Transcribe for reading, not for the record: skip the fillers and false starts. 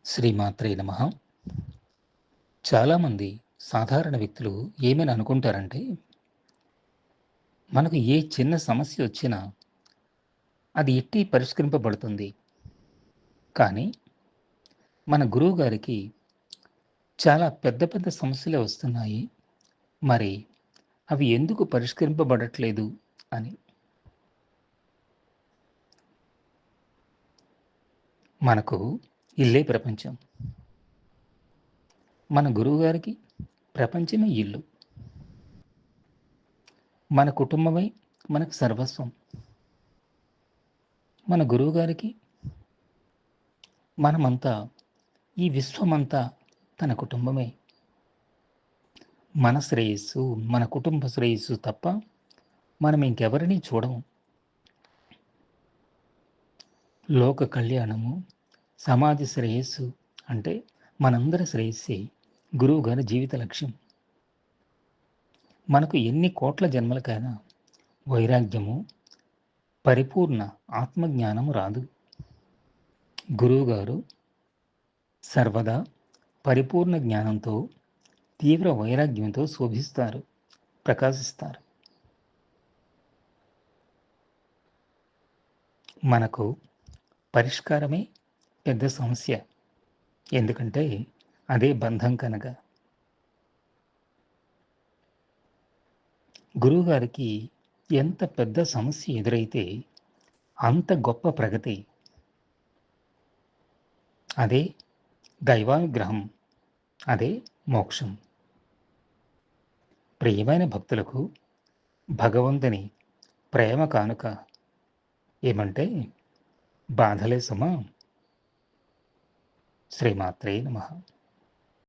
శ్రీమాత్రే నమః. చాలామంది సాధారణ వ్యక్తులు ఏమని అనుకుంటారంటే, మనకు ఏ చిన్న సమస్య వచ్చినా అది ఎట్టి పరిష్కరింపబడుతుంది. కానీ మన గురువుగారికి చాలా పెద్ద పెద్ద సమస్యలే వస్తున్నాయి. మరి అవి ఎందుకు పరిష్కరింపబడట్లేదు అని. మనకు ఇల్లే ప్రపంచం. మన గురువుగారికి ప్రపంచమే ఇల్లు. మన కుటుంబమే మనకు సర్వస్వం. మన గురువుగారికి మనమంతా, ఈ విశ్వమంతా తన కుటుంబమే. మన శ్రేయస్సు, మన కుటుంబ శ్రేయస్సు తప్ప మనం ఇంకెవరిని చూడము. లోక కళ్యాణము, సమాజ శ్రేయస్సు అంటే మనందరి శ్రేయస్సే గురువుగారి జీవిత లక్ష్యం. మనకు ఎన్ని కోట్ల జన్మలకైనా వైరాగ్యము, పరిపూర్ణ ఆత్మజ్ఞానము రాదు. గురువుగారు సర్వదా పరిపూర్ణ జ్ఞానంతో, తీవ్ర వైరాగ్యంతో శోభిస్తారు, ప్రకాశిస్తారు. మనకు పరిష్కారమే పెద్ద సమస్య. ఎందుకంటే అదే బంధం కనుక. గురువుగారికి ఎంత పెద్ద సమస్య ఎదురైతే అంత గొప్ప ప్రగతి. అదే దైవానుగ్రహం, అదే మోక్షం. ప్రియమైన భక్తులకు భగవంతుని ప్రేమ కానుక ఏమంటే బాధలే సుమా. శ్రీమాత్రే నమః.